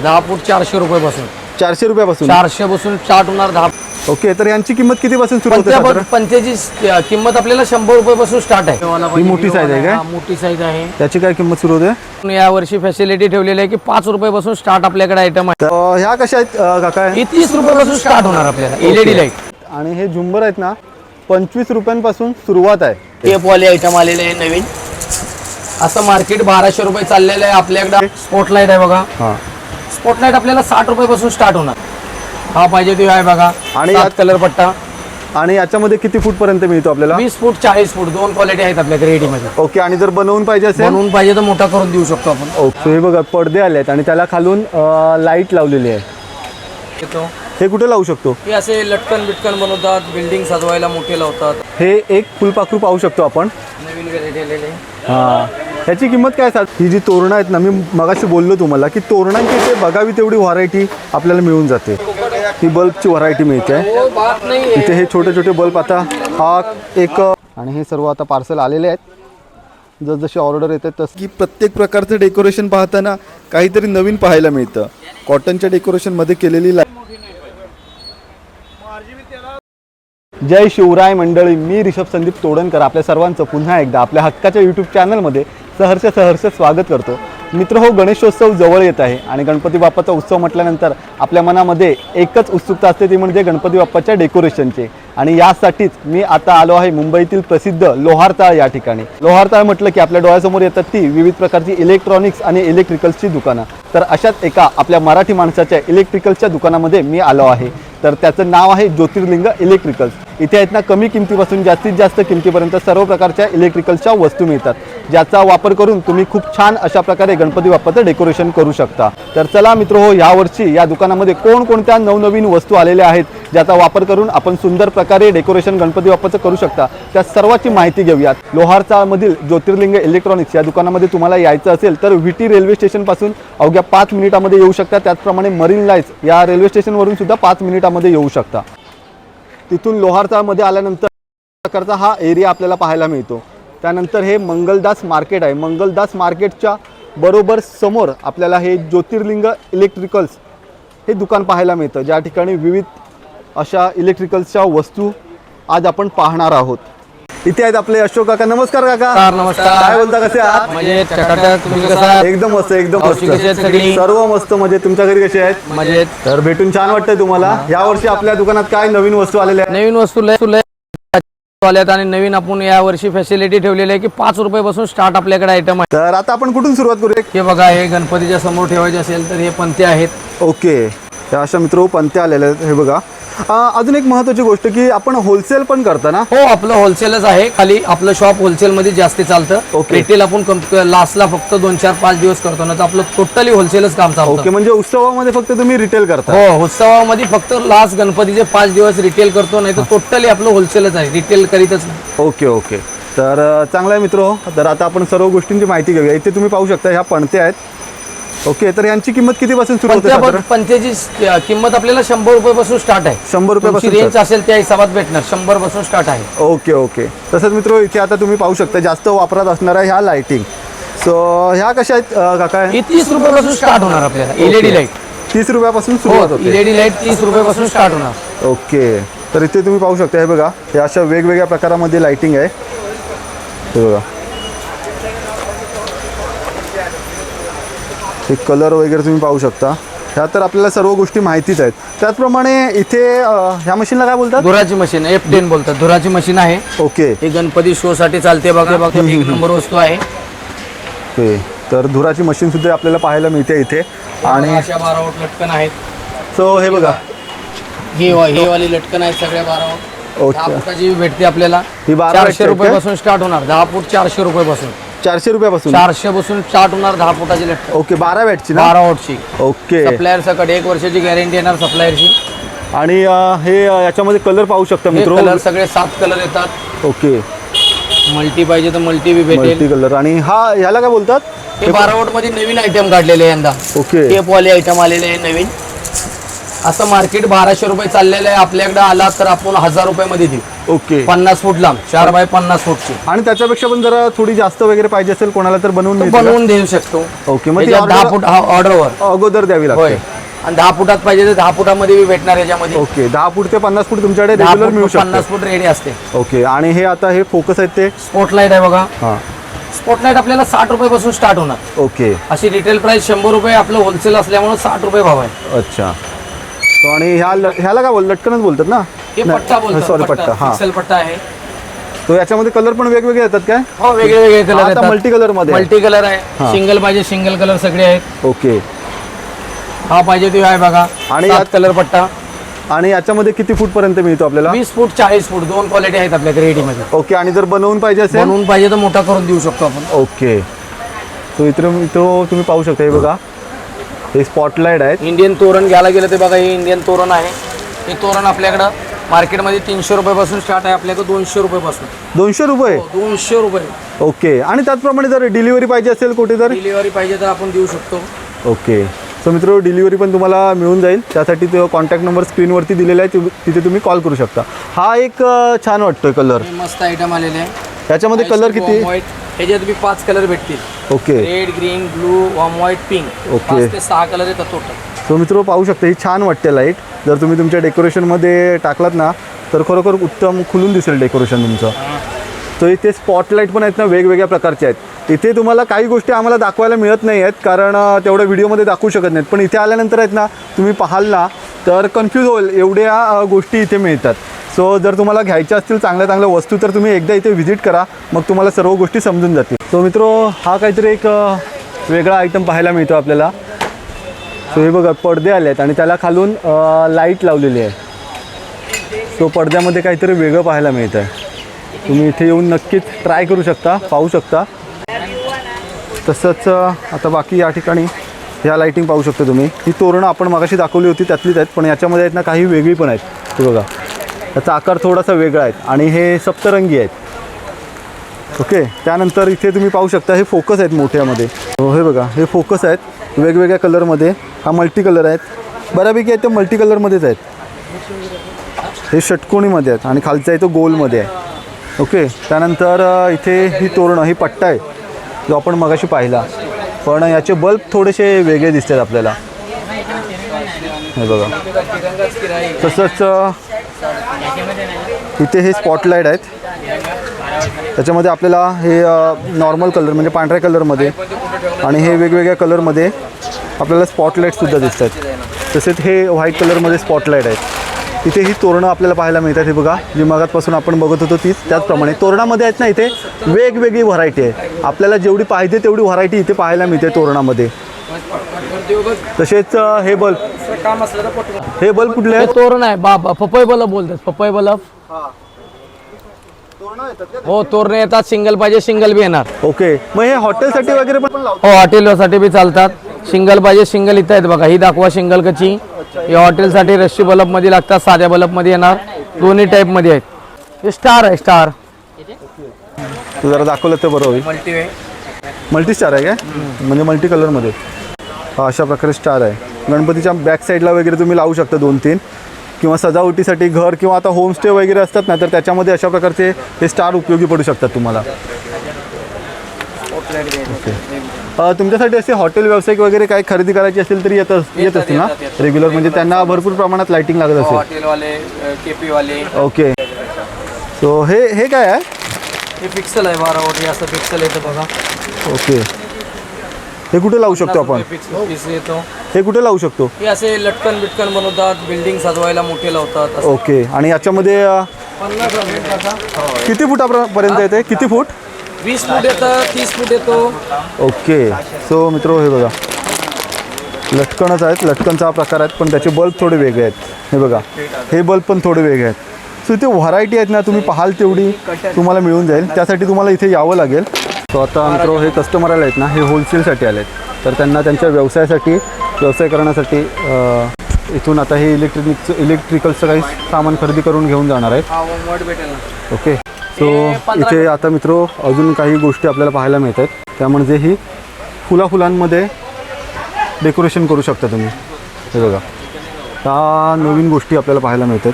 10 फूट 400 रुपयापासून 400 रुपयापासून 400 पासून स्टार्ट होणार 10. ओके, तर यांची किंमत कितीपासून सुरू होते साधारण? 45 किंमत आपल्याला 100 रुपयापासून स्टार्ट आहे. ही मोठी साईज आहे काय? मोठी साईज आहे. त्याची काय किंमत सुरू होते? या वर्षी फॅसिलिटी ठेवलेली आहे की 5 रुपयापासून स्टार्ट आपल्याकडे आयटम आहे. तर ह्या कशा आहेत काका? ही 30 रुपयापासून स्टार्ट होणार आपल्याला एलईडी लाईट. आणि हे झुंबर आहेत ना 25 रुपयांपासून सुरुवात आहे. टेप वाले आयटम आलेले आहे नवीन. असं मार्केट 1200 रुपये चाललेलं आहे. आपल्याकडे स्पॉटलाईट आहे बघा. हां, स्पॉटलाईट आपल्याला 60 रुपयापासून स्टार्ट होणार. हा पाहिजे तो आहे बघा. आणि आणि कलर पट्टा. आणि याच्यामध्ये किती फूट पर्यंत मिळतो आपल्याला? 20 फूट 40 फूट दोन क्वालिटी आहेत आपल्याकडे रेडी मध्ये. ओके, आणि जर बनवून पाहिजे असेल? बनवून पाहिजे तर मोठा करून देऊ शकतो आपण. ओके, हे बघा पडदे आले आहेत आणि त्याला खालून लाईट लावलेली आहे. हे कुठे लावू शकतो? हे असे लटकन बिटकन बनवतात, बिल्डिंग सजवायला मोठे लावतात. हे एक फुलपाखरू पाहू शकतो आपण. नवीन व्हेरायटी आलेले. हां, ह्याची किंमत काय आहे? ही जी तोरणं आहेत ना, मी मगाशी बोललो तुम्हाला की तोरणांची ते बघावी तेवढी व्हरायटी आपल्याला मिळून जाते. ही बल्बची व्हरायटी मिळते. इथे हे छोटे छोटे बल्ब आता हा एक. आणि हे सर्व आता पार्सल आलेले आहेत. जसजशी ऑर्डर येते तसं की प्रत्येक प्रकारचं डेकोरेशन पाहताना काहीतरी नवीन पाहायला मिळतं. कॉटनच्या डेकोरेशनमध्ये केलेली जय शिवराय मंडळी, मी ऋषभ संदीप तोडणकर आपल्या सर्वांचं पुन्हा एकदा आपल्या हक्काच्या यूट्यूब चॅनलमध्ये सहर्ष स्वागत करतो. मित्र हो, गणेशोत्सव जवळ येत आहे आणि गणपती बाप्पाचा उत्सव म्हटल्यानंतर आपल्या मनामध्ये एकच उत्सुकता असते, ती म्हणजे गणपती बाप्पाच्या डेकोरेशनचे. आणि यासाठीच मी आता आलो आहे मुंबईतील प्रसिद्ध लोहारताळ या ठिकाणी. लोहारताळ म्हटलं की आपल्या डोळ्यासमोर येतात ती विविध प्रकारची इलेक्ट्रॉनिक्स आणि इलेक्ट्रिकल्सची दुकानं. तर अशाच एका आपल्या मराठी माणसाच्या इलेक्ट्रिकल्सच्या दुकानामध्ये मी आलो आहे. तर त्याचं नाव आहे ज्योतिर्लिंग इलेक्ट्रिकल्स. इथे आहेत ना कमी किमतीपासून जास्तीत जास्त किमतीपर्यंत सर्व प्रकारच्या इलेक्ट्रिकल्सच्या वस्तू मिळतात, ज्याचा वापर करून तुम्ही खूप छान अशा प्रकारे गणपती बाप्पाचं डेकोरेशन करू शकता. तर चला मित्र हो, यावर्षी या दुकानामध्ये कोणकोणत्या नवनवीन वस्तू आलेल्या आहेत ज्याचा वापर करून आपण सुंदर प्रकारे डेकोरेशन गणपती बाप्पाचं करू शकता, त्या सर्वाची माहिती घेऊयात. लोहारचाळमधील ज्योतिर्लिंग इलेक्ट्रॉनिक्स या दुकानामध्ये तुम्हाला यायचं असेल तर विटी रेल्वे स्टेशनपासून अवघ्या 5 मिनिटामध्ये येऊ शकता. त्याचप्रमाणे मरीन लाईन्स या रेल्वे स्टेशनवरून सुद्धा 5 मिनिटामध्ये येऊ शकता. तिथून लोहारचाळमध्ये आल्यानंतर प्रकारचा हा एरिया आपल्याला पाहायला मिळतो. त्यानंतर हे मंगलदास मार्केट आहे. मंगलदास मार्केटच्या बरोबर समोर आपल्याला हे ज्योतिर्लिंग इलेक्ट्रिकल्स हे दुकान पाहायला मिळतं, ज्या ठिकाणी विविध अशा इलेक्ट्रिकल्सच्या वस्तू आज आपण पाहणार आहोत. इथे आहेत आपले अशोक काका. नमस्कार काका. नमस्कार. काय बोलता, कसे आहात? म्हणजे चकाचक. तुम्ही कसं आहात? एकदम मस्त, एकदम कशी आहेत मस्त, सगळी? सर्व मस्त. म्हणजे तुमच्या घरी कसे आहेत? म्हणजे तर भेटून छान वाटतंय तुम्हाला. यावर्षी आपल्या दुकानात काय नवीन वस्तू आलेल्या आहेत? नवीन वस्तू आल्यात आणि नवीन आपण या वर्षी फॅसिलिटी ठेवलेली आहे की 5 रुपयापासून स्टार्ट आपल्याकडे आयटम आहे. तर आता आपण कुठून सुरुवात करूया? हे बघा, हे गणपतीच्या समोर ठेवायचे असेल तर हे पंते आहेत. ओके, त्या अशा मित्र पंते आलेले आहेत. हे बघा, अजून एक महत्त्वाची गोष्ट की आपण होलसेल पण करता ना? हो, आपलं होलसेलच आहे. खाली आपलं शॉप होलसेल मध्ये जास्त चालतं. ओके. रिटेल आपण लास्टला फक्त 2-4-5 दिवस करतो ना, तर आपलं टोटली होलसेलच काम चालतं. ओके, म्हणजे उत्सवामध्ये फक्त तुम्ही रिटेल करता? हो, उत्सवामध्ये फक्त लास्ट गणपतीचे 5 दिवस रिटेल करतो, नाही तर टोटली आपलं होलसेलच आहे, रिटेल करीतच नाही. ओके ओके, तर चांगला आहे मित्र. तर आता आपण सर्व गोष्टींची माहिती घेऊया. इथे तुम्ही पाहू शकता ह्या पणत्या आहेत. ओके, तर यांची किंमत कितीपासून सुरू होते? 45 किंमत आपल्याला 100 रुपयापासून स्टार्ट आहे. 100 रुपयापासून रेंज असेल त्या हिसाबात भेटणार. 100 पासून स्टार्ट आहे. Okay okay. तसंच मित्र इथे आता तुम्ही पाहू शकता जास्त वापरात असणाऱ्या ह्या लाइटिंग. सो ह्या कशा आहेत काका? ही 30 रुपयापासून स्टार्ट होणार आपल्याला एलईडी लाईट. 30 रुपयापासून सुरुवात होते. एलईडी लाईट 30 रुपयापासून स्टार्ट होणार. ओके, तर इथे तुम्ही पाहू शकता. हे बघा, हे अशा वेगवेगळ्या प्रकारामध्ये लाइटिंग आहे. हे बघा, हे कलर वगैरे तुम्ही पाहू शकता. ह्या तर आपल्याला सर्व गोष्टी माहितीच आहेत. त्याचप्रमाणे इथे ह्या मशीनला काय बोलतात? धुराची मशीन, F10 बोलतात. धुराची मशीन आहे. ओके, हे गणपती शो साठी चालते बघा. बघा, एक नंबर वस्तू आहे. ओके, तर धुराची मशीन सुद्धा आपल्याला पाहायला मिळते इथे. आणि अशा 12 वोल्ट लटकन आहेत. सो हे बघा, हे वाली लटकन आहेत सगळ्या 12 वोल्ट. ओके, 10 फुटाची भेटते आपल्याला. ही 12 400 रुपयापासून स्टार्ट होणार. 10 फूट 400 रुपयापासून. 400 रुपयापासून 400 पासून स्टार्ट होणार 10 फुटाची लटकन. ओके, 12 वॅटची ना? 12 वोल्टची. ओके, सप्लायर सकट 1 वर्षाची गॅरंटी येणार सप्लायरची. आणि हे याच्यामध्ये कलर पाहू शकता मित्र. कलर सगळे 7 कलर येतात. ओके, मल्टी पाहिजे तर मल्टी बी भेटेल. Multi colour. आणि हा ह्याला काय बोलतात? हे 12 वोल्ट मध्ये नवीन आयटम काढलेले आहे यंदा. ओके, टेप वाले आयटम आलेले आहे नवीन. असं मार्केट 1200 रुपये चाललेलं आहे. आपल्याकडे आला तर आपण 1000 रुपयामध्ये देऊ. ओके 50 फूट लांब, 4 बाय 50 फूटची. आणि त्याच्यापेक्षा पण जरा थोडी जास्त वगैरे पाहिजे असेल कोणाला तर बनवून मिळते का? बनवून देऊ शकतो. ओके, मग ती याच्यात 10 order फूट ऑर्डरवर अगोदर द्यावी होय. लागते. आणि 10 फुटात पाहिजे तर 10 फुटामध्ये बी भेटणार याच्यामध्ये. ओके, 10 फूट ते 50 फूट तुमच्याकडे 10 रेग्युलर मिळू फूट 50 शकते. फूट रेडी असते. ओके, आणि हे आता हे फोकस आहेत ते स्पॉटलाईट आहे बघा. हां. स्पॉटलाईट आपल्याला 60 रुपये पासून स्टार्ट होणार. ओके, अशी रिटेल प्राइस 100 रुपये, आपलं होलसेल असल्यामुळे 60 रुपये भाव आहे. अच्छा. So, आणि ह्याला काय लटकनच बोलतात ना? हे पट्टा बोलतात. सॉरी, पट्टा. हां. पिक्सल पट्टा आहे. तो याच्यामध्ये कलर पण वेगवेगळे येतात काय? हो, वेगळे वेगळे कलर आता आहेत. मल्टी कलर मध्ये आहे. मल्टी कलर आहे. हां. सिंगल पाहिजे सिंगल कलर सगळे आहेत. ओके, हा पाहिजे तो आहे बघा. आणि 7 कलर पट्टा. आणि याच्यामध्ये किती फूट पर्यंत मिळतो आपल्याला? 20 फूट 40 फूट 2 क्वालिटी आहेत आपल्याकडे रेडी मध्ये. ओके, आणि जर बनवून पाहिजे असेल? बनवून पाहिजे तर मोठा करून देऊ शकतो आपण. ओके. तो इथं तुम्ही पाहू शकता, हे बघा, हे स्पॉटलाईट आहेत. इंडियन तोरण घ्यायला गेलं ते बघा, हे इंडियन तोरण आहे. हे तोरण आपल्याकडं मार्केटमध्ये 300 रुपयापासून स्टार्ट आहे, आपल्याकडे 200 रुपयापासून. 200 रुपये? 200 रुपये. ओके, आणि त्याचप्रमाणे जर डिलिव्हरी पाहिजे असेल कुठे तर? डिलिव्हरी पाहिजे तर आपण देऊ शकतो. ओके. सो मित्र, डिलिव्हरी पण तुम्हाला मिळून जाईल. त्यासाठी तो कॉन्टॅक्ट नंबर स्क्रीनवरती दिलेला आहे, तिथे तुम्ही कॉल करू शकता. हा एक छान वाटतोय कलर. हे मस्त आयटम आलेले आहे. याच्यामध्ये कलर किती? व्हाईट. ह्याच्यात बी 5 कलर भेटतील. Okay. Red, green, blue, white, pink. Okay. 5 ते 6 कलर येतात टोटल. सो मित्र, पाहू शकता, ही छान वाटते लाईट. जर तुम्ही तुमच्या डेकोरेशनमध्ये टाकलात ना तर खरोखर उत्तम खुलून दिसेल डेकोरेशन तुमचं. तर इथे स्पॉटलाईट पण आहेत ना, वेगवेगळ्या प्रकारचे आहेत. इथे तुम्हाला काही गोष्टी आम्हाला दाखवायला मिळत नाही आहेत, कारण तेवढ्या व्हिडिओमध्ये दाखवू शकत नाहीत. पण इथे आल्यानंतर आहेत ना, तुम्ही पाहाल ना तर कन्फ्यूज होईल, एवढ्या गोष्टी इथे मिळतात. सो जर तुम्हाला घ्यायच्या असतील चांगल्या चांगल्या वस्तू तर तुम्ही एकदा इथे व्हिजिट करा, मग तुम्हाला सर्व गोष्टी समजून जातील. सो मित्रो, हा काहीतरी एक वेगळा आयटम पाहायला मिळतो आपल्याला. सो हे बघा, पडदे आले आहेत आणि त्याला खालून लाईट लावलेली आहे. सो पडद्यामध्ये काहीतरी वेगळं पाहायला मिळतं आहे. तुम्ही इथे येऊन नक्कीच ट्राय करू शकता, पाहू शकता. तसंच आता बाकी या ठिकाणी ह्या लाईटिंग पाहू शकता तुम्ही. ही तोरणं आपण मगाशी दाखवली होती त्यातलीच आहेत, पण याच्यामध्ये आहेत ना काही वेगळी पण आहेत. हे बघा, त्याचा आकार थोडासा वेगळा आहे आणि हे सप्तरंगी आहेत. ओके. त्यानंतर इथे तुम्ही पाहू शकता, हे फोकस आहेत मोठ्यामध्ये. हे बघा, हे फोकस आहेत वेगवेगळ्या कलरमध्ये. हा मल्टी कलर आहेत, बऱ्यापैकी आहेत ते मल्टी कलरमध्येच आहेत. हे षटकोणीमध्ये आहेत आणि खालचा आहे तो गोलमध्ये आहे. ओके. त्यानंतर इथे ही तोरणं, ही पट्टा आहे जो आपण मगाशी पाहिला, पण याचे बल्ब थोडेसे वेगळे दिसतात आपल्याला. हे बघा. तसंच इथे हे स्पॉटलाईट आहेत. त्याच्यामध्ये आपल्याला हे नॉर्मल कलर म्हणजे पांढऱ्या कलरमध्ये आणि हे वेगवेगळ्या कलरमध्ये आपल्याला स्पॉटलाईटसुद्धा दिसत आहेत. तसेच हे व्हाईट कलरमध्ये स्पॉटलाईट आहेत. इथे ही तोरणं आपल्याला पाहायला मिळतात. हे बघा, जी मगातपासून आपण बघत होतो तीच. त्याचप्रमाणे तोरणामध्ये आहेत ना, इथे वेगवेगळी व्हरायटी आहे. आपल्याला जेवढी पाहिजे तेवढी व्हरायटी इथे पाहायला मिळते तोरणामध्ये. तसेच हे बल्ब, हे बल्ब कुठले आहेत? तोरण आहे पपई बल्ब बोलतात. पपई बल्ब. हो, तोरण येतात. सिंगल पाहिजे सिंगल बी येणार. ओके. मग हे हॉटेलसाठी वगैरे पण हो, हॉटेलसाठी बी चालतात. सिंगल पाहिजे सिंगल इथं आहेत बघा. ही दाखवा सिंगल कची. हे हॉटेलसाठी रश्शी बल्ब मध्ये लागतात, साध्या बल्ब मध्ये येणार. दोन्ही टाईप मध्ये आहेत. हे स्टार आहे. स्टार तू जरा दाखवलं तर बरं होईल. मल्टी स्टार आहे काय? म्हणजे मल्टी कलरमध्ये. हा अशा प्रकारे स्टार आहे. गणपतीच्या बॅक साईडला वगैरे तुम्ही लावू शकता 2-3, किंवा सजावटीसाठी घर किंवा आता होमस्टे वगैरे असतात ना, तर त्याच्यामध्ये अशा प्रकारचे हे स्टार उपयोगी पडू शकतात तुम्हाला. ओके. तुमच्यासाठी असे हॉटेल व्यावसायिक वगैरे काही खरेदी करायची असेल तरी येत असतील ना रेग्युलर, म्हणजे त्यांना भरपूर प्रमाणात लाईटिंग लागत असेल. हॉटेलवाले, केपी वाले. ओके. सो हे काय आहे? हे पिक्सल आहे 12 वोल्ट. असं पिक्सल येतं बघा. ओके. हे कुठे लावू शकतो आपण? येतो. हे कुठे लावू शकतो? हे असे लटकन बिटकन बनवतात, बिल्डिंग सजवायला मोठे लावतात. ओके. आणि याच्यामध्ये 50 किती फुटापर्यंत येते? किती फूट? 20 फूट येतं, 30 फूट येतो. ओके. सो मित्र, हे बघा, लटकनच आहेत. लटकनचा हा प्रकार आहेत, पण त्याचे बल्ब थोडे वेगळे आहेत. हे बघा, हे बल्ब पण थोडे वेगळे आहेत. सो इथे व्हरायटी आहेत ना, तुम्ही पाहाल तेवढी तुम्हाला मिळून जाईल. त्यासाठी तुम्हाला इथे यावं लागेल. सो आता मित्र, हे कस्टमर आले आहेत ना, हे होलसेलसाठी आले आहेत. तर त्यांना त्यांच्या व्यवसाय करण्यासाठी इथून आता हे इलेक्ट्रिकलचं काही सामान खरेदी करून घेऊन जाणार आहेत. ओके. सो इथे आता मित्र अजून काही गोष्टी आपल्याला पाहायला मिळत आहेत. त्या म्हणजे ही फुलांमध्ये डेकोरेशन करू शकता तुम्ही. हे बघा, त्या नवीन गोष्टी आपल्याला पाहायला मिळतात.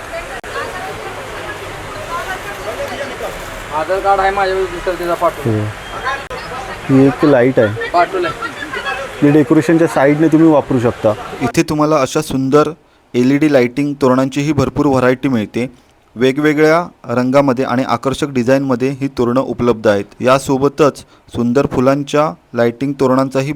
आधार कार्ड आहे माझ्याकडे, दुसरं त्याचा पाठवलं. ही एक लाईट आहे, पाठवलं. ही डेकोरेशनच्या साईडने तुम्ही वापरू शकता. इथे तुम्हाला अशा सुंदर LED लाइटिंग तोरणांचीही भरपूर व्हरायटी मिळते. वेगवेगळ्या रंगामध्ये आणि आकर्षक डिझाईनमध्ये ही तोरणं उपलब्ध आहेत. यासोबतच सुंदर फुलांच्या लाइटिंग तोरणांचीही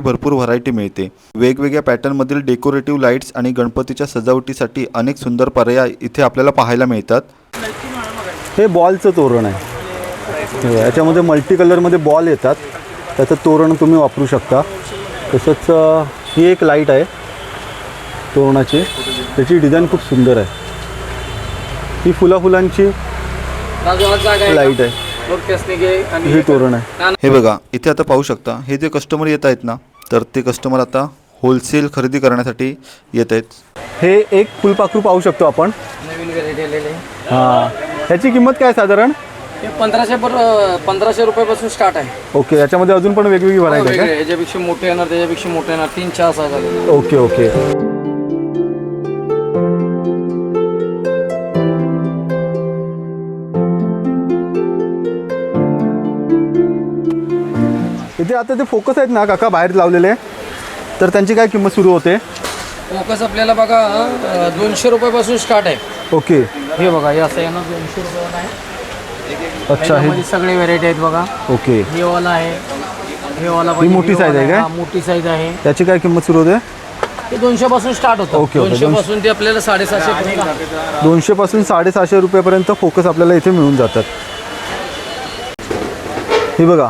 भरपूर व्हरायटी मिळते. वेगवेगळ्या पॅटर्नमधील डेकोरेटिव्ह लाईट्स आणि गणपतीच्या सजावटीसाठी अनेक सुंदर पर्याय इथे आपल्याला पाहायला मिळतात. हे बॉलचं तोरण आहे. याच्यामध्ये मल्टी कलरमध्ये बॉल येतात, त्याचं तोरण तुम्ही वापरू शकता. तसंच ही एक लाईट आहे तोरणाची, त्याची डिझाईन खूप सुंदर आहे. ही फुलांची लाईट आहे, हे तोरण आहे. हे बघा इथे आता पाहू शकता, हे जे कस्टमर येत आहेत ना, तर ते कस्टमर आता होलसेल खरेदी करण्यासाठी येत आहेत. हे एक फुलपाखरू पाहू शकतो आपण, नवीन व्हेरायटी आलेली आहे. हां, ह्याची किंमत काय साधारण? हे 1500 रुपयापासून स्टार्ट आहे. ओके, याच्यामध्ये अजून पण वेगवेगळी व्हरायटी आहे का? याच्यापेक्षा मोठे येणार, त्याच्यापेक्षा मोठे येणार, 3-4 साईज. Okay okay. इथे आता ते फोकस आहेत ना काका बाहेर लावलेले, तर त्यांची काय किंमत सुरू होते? फोकस आपल्याला बघा 200 रुपयापासून स्टार्ट आहे. ओके, हे बघा हे असं येणार 200 रुपयाला आहे. अच्छा, हे सगळे व्हेरायटी आहेत बघा. ओके, हे वाला आहे, हे वाला ही मोठी साईज आहे काय? मोठी साईज आहे. त्याची काय किंमत सुरू होते? ते 200 पासून स्टार्ट होतं. Okay, okay. 200 पासून ते आपल्याला 750 पर्यंत. 200 पासून 750 रुपयापर्यंत फोकस आपल्याला इथे मिळून जातात. ही बघा,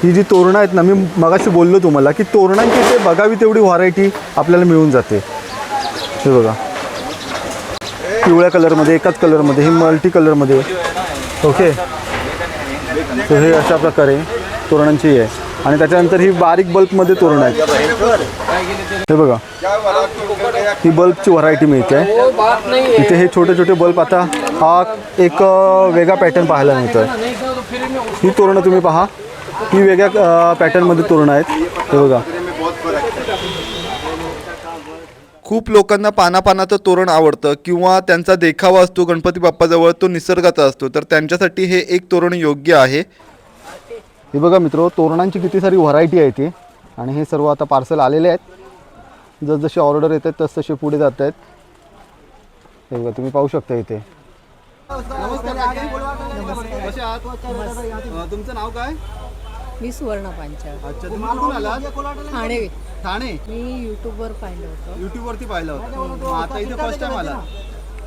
ही जी तोरणं आहेत ना, मी मगाशी बोललो तुम्हाला की तोरणांची इथे बघावी तेवढी व्हरायटी आपल्याला मिळून जाते. हे बघा, पिवळ्या कलरमध्ये, एकाच कलरमध्ये, ही मल्टी कलरमध्ये. ओके, तर हे अशा प्रकारे तोरणांची आहे. आणि त्याच्यानंतर ही बारीक बल्बमध्ये तोरण आहेत. हे बघा, ही बल्बची व्हरायटी मिळते. इथे हे छोटे छोटे बल्ब, आता हा एक वेगळा पॅटर्न पाहायला मिळतोय. ही तोरणं तुम्ही पहा, ही वेगळ्या पॅटर्नमध्ये तोरणं आहेत. हे बघा, खूप लोकांना पानापानाचं तोरण आवडतं किंवा त्यांचा देखावा असतो गणपती बाप्पाजवळ, तो निसर्गाचा असतो, तर त्यांच्यासाठी हे एक तोरण योग्य आहे. हे बघा मित्र, तोरणांची किती सारी व्हरायटी आहे ती. आणि हे सर्व आता पार्सल आलेले आहेत. जसजसे ऑर्डर येतात तसतसे पुढे जात आहेत. हे बघा, तुम्ही पाहू शकता इथे. तुमचं नाव काय? मी सुवर्ण पांचाळ. अच्छा, तुम्ही कुठून आलात? ठाणे. ठाणे. मी यूट्यूबवर पाहिलं होतं. यूट्यूबवरती पाहिलं होतं. आता इथे फर्स्ट टाइम आला?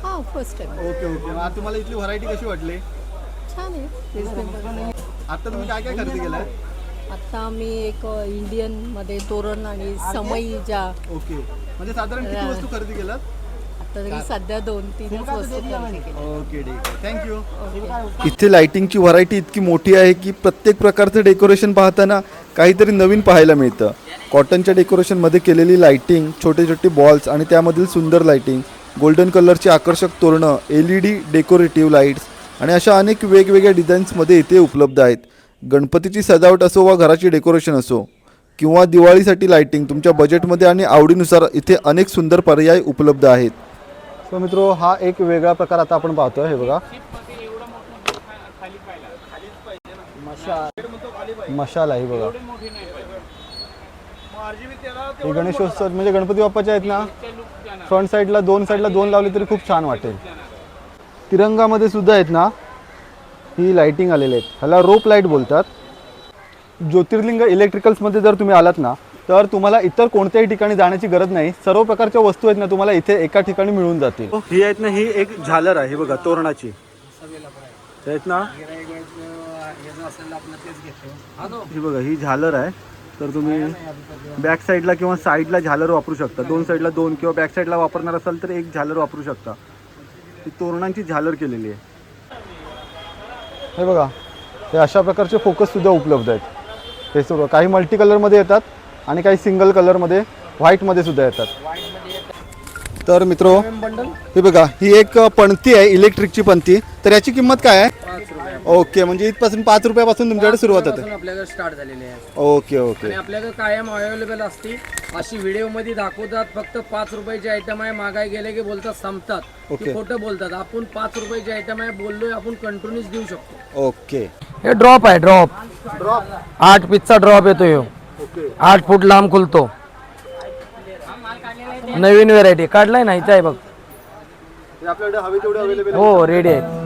हां, फर्स्ट टाइम. Okay okay. मग तुम्हाला इथली व्हरायटी कशी वाटली? छान आहे, रिजनेबल. आता तुम्ही काय काय खरेदी केलं? आता मी एक इंडियनमध्ये तोरण आणि समई ज्या, ओके, म्हणजे साधारण किती वस्तू खरेदी केलात? आता तरी सध्या 2-3 वस्तू खरेदी केल्या. ओके, ठीक आहे, थँक्यू. इथे लाइटिंगची व्हरायटी इतकी मोठी आहे की प्रत्येक प्रकारचं डेकोरेशन पाहताना काहीतरी नवीन पाहायला मिळतं. कॉटनच्या डेकोरेशनमध्ये केलेली लाइटिंग, छोटे छोटे बॉल्स आणि त्यामधील सुंदर लाइटिंग, गोल्डन कलरची आकर्षक तोरणं, LED डेकोरेटिव्ह लाईट्स आणि अशा अनेक वेगवेगळ्या डिझाईन्समध्ये इथे उपलब्ध आहेत. गणपतीची सजावट असो वा घराची डेकोरेशन असो किंवा दिवाळीसाठी लाइटिंग, तुमच्या बजेटमध्ये आणि आवडीनुसार इथे अनेक सुंदर पर्याय उपलब्ध आहेत. सो मित्रो, हा एक वेगळा प्रकार आता आपण पाहतोय. हे बघा, मशाल आहे. बघा, हे गणेशोत्सव म्हणजे गणपती बाप्पाचे आहेत ना, फ्रंट साईडला दोन लावले तरी खूप छान वाटेल. तिरंगामध्ये सुद्धा आहेत ना ही लाइटिंग आलेले आहेत. ह्याला रोप लाईट बोलतात. ज्योतिर्लिंग इलेक्ट्रिकल्समध्ये जर तुम्ही आलात ना, तर तुम्हाला इतर कोणत्याही ठिकाणी जाण्याची गरज नाही. सर्व प्रकारच्या वस्तू आहेत ना तुम्हाला इथे एका ठिकाणी मिळून जातील. ही आहेत ना, ही एक झालर आहे. बघा, तोरणाची आहेत ना, ही बघा, ही झालर आहे. तर तुम्ही बॅक साईडला किंवा साईडला झालर वापरू शकता. दोन साईडला दोन, किंवा बॅक साईडला वापरणार असाल तर एक झालर वापरू शकता. ही तोरणांची झालर केलेली आहे. हे बघा, हे अशा प्रकारचे फोकससुद्धा उपलब्ध आहेत. हे सर्व काही मल्टी कलरमध्ये येतात आणि काही सिंगल कलरमध्ये, व्हाईटमध्ये सुद्धा येतात. तर मित्रो, हे बघा, ही एक पणती आहे, इलेक्ट्रिकची पणती. तर याची किंमत काय आहे? ओके, म्हणजे इथपासून 5 रुपयापासून तुमच्याकडे सुरुवात होते. पासून आपल्याकडे स्टार्ट झालेले आहे ओके ओके. आणि आपल्याकडे कायम अवेलेबल असते. अशी व्हिडिओ मध्ये दाखवतात फक्त 5 रुपयाचे आयटम आहे, मागाय गेले की बोलतात संपतात, ओके. ते खोटं बोलतात. आपण 5 रुपयाचे आयटम आहे बोललोय, आपण कंटिन्यूस देऊ शकतो. ओके. हे ड्रॉप आहे, ड्रॉप ड्रॉप. 8 पीसचा ड्रॉप येतो ह्यो. ओके. 8 फूट लांब खुलतो. नवीन व्हेरायटी काढलाय ना, इथं आहे बघ. हे आपल्याकडे हवे तेवढे अवेलेबल हो, रेडी आहे.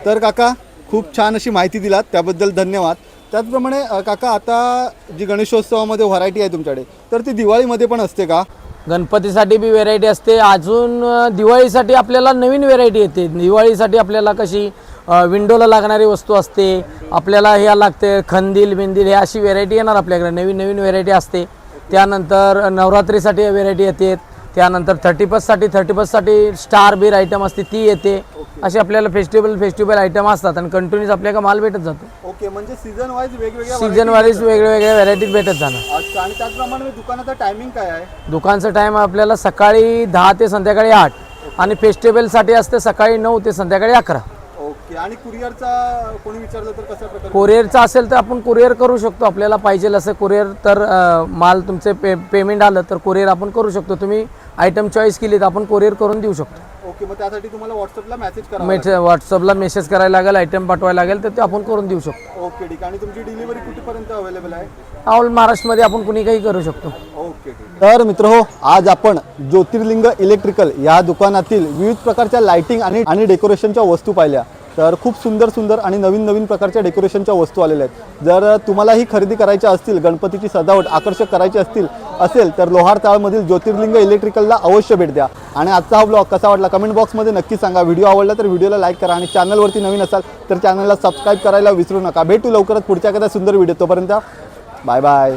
तर काका खूप छान अशी माहिती दिलात, त्याबद्दल धन्यवाद. त्याचप्रमाणे काका, आता जी गणेशोत्सवामध्ये व्हरायटी आहे तुमच्याकडे, तर ती दिवाळीमध्ये पण असते का? गणपतीसाठी बी व्हेरायटी असते. अजून दिवाळीसाठी आपल्याला नवीन व्हेरायटी येते. दिवाळीसाठी आपल्याला कशी विंडोला लागणारी वस्तू असते, आपल्याला ह्या लागते खंदील बिंदील, हे अशी व्हेरायटी येणार आपल्याकडे. नवीन नवीन व्हेरायटी असते. त्यानंतर नवरात्रीसाठी व्हेरायटी येते. त्यानंतर 31साठी स्टार बीर आयटम असते ती येते. असे आपल्याला फेस्टिवल आयटम असतात आणि कंटिन्यूस आपल्याला माल भेटत जातो. ओके, म्हणजे सीझन वाईज वेगवेगळ्या सीझन वाईज वेगवेगळ्या व्हेरायटीज भेटत जाणार. अच्छा. आणि त्याचप्रमाणे दुकानाचा टायमिंग काय आहे? दुकानचं टाईम आपल्याला सकाळी 10 ते संध्याकाळी 8 आणि फेस्टिवलसाठी असते सकाळी 9 ते संध्याकाळी 11. ओके. आणि कुरिअरचा कोणी विचारलं तर कशा प्रकारे? कुरिअरचं असेल तर आपण कुरिअर करू शकतो. आपल्याला पाहिजे असं कुरिअर, तर माल तुमचे पेमेंट आलं तर कुरिअर आपण करू शकतो. तुम्ही आयटम चॉईस केली तर आपण कुरिअर करून देऊ शकतो. ओके, मग त्यासाठी तुम्हाला व्हॉट्सअपला मेसेज करा. व्हॉट्सअपला मेसेज करायला लागेल, आयटम पाठवायला लागेल, तर ते आपण करून देऊ शकतो. ओके, ठीक. आणि तुमची डिलिव्हरी कुठेपर्यंत अवेलेबल आहे? ऑल महाराष्ट्रमध्ये आपण कुणी काही करू शकतो. ओके, ठीक. तर मित्रहो, आज आपण ज्योतिर्लिंग इलेक्ट्रिकल या दुकानातील विविध प्रकारच्या लाइटिंग आणि डेकोरेशनच्या वस्तू पाहिल्या. तर खूप सुंदर आणि नवीन प्रकारच्या डेकोरेशनच्या वस्तू आलेल्या आहेत. जर तुम्हालाही खरेदी करायच्या असतील, गणपतीची सजावट आकर्षक करायची असेल तर लोहार चाळमधील ज्योतिर्लिंग इलेक्ट्रिकलला अवश्य भेट द्या. आणि आजचा हा ब्लॉग कसा वाटला कमेंट बॉक्समध्ये नक्की सांगा. व्हिडिओ आवडला तर व्हिडिओला लाईक करा आणि चॅनलवरती नवीन असाल तर चॅनलला सबस्क्राईब करायला विसरू नका. भेटू लवकरच पुढच्या एखाद्या सुंदर व्हिडिओ. तोपर्यंत बाय बाय.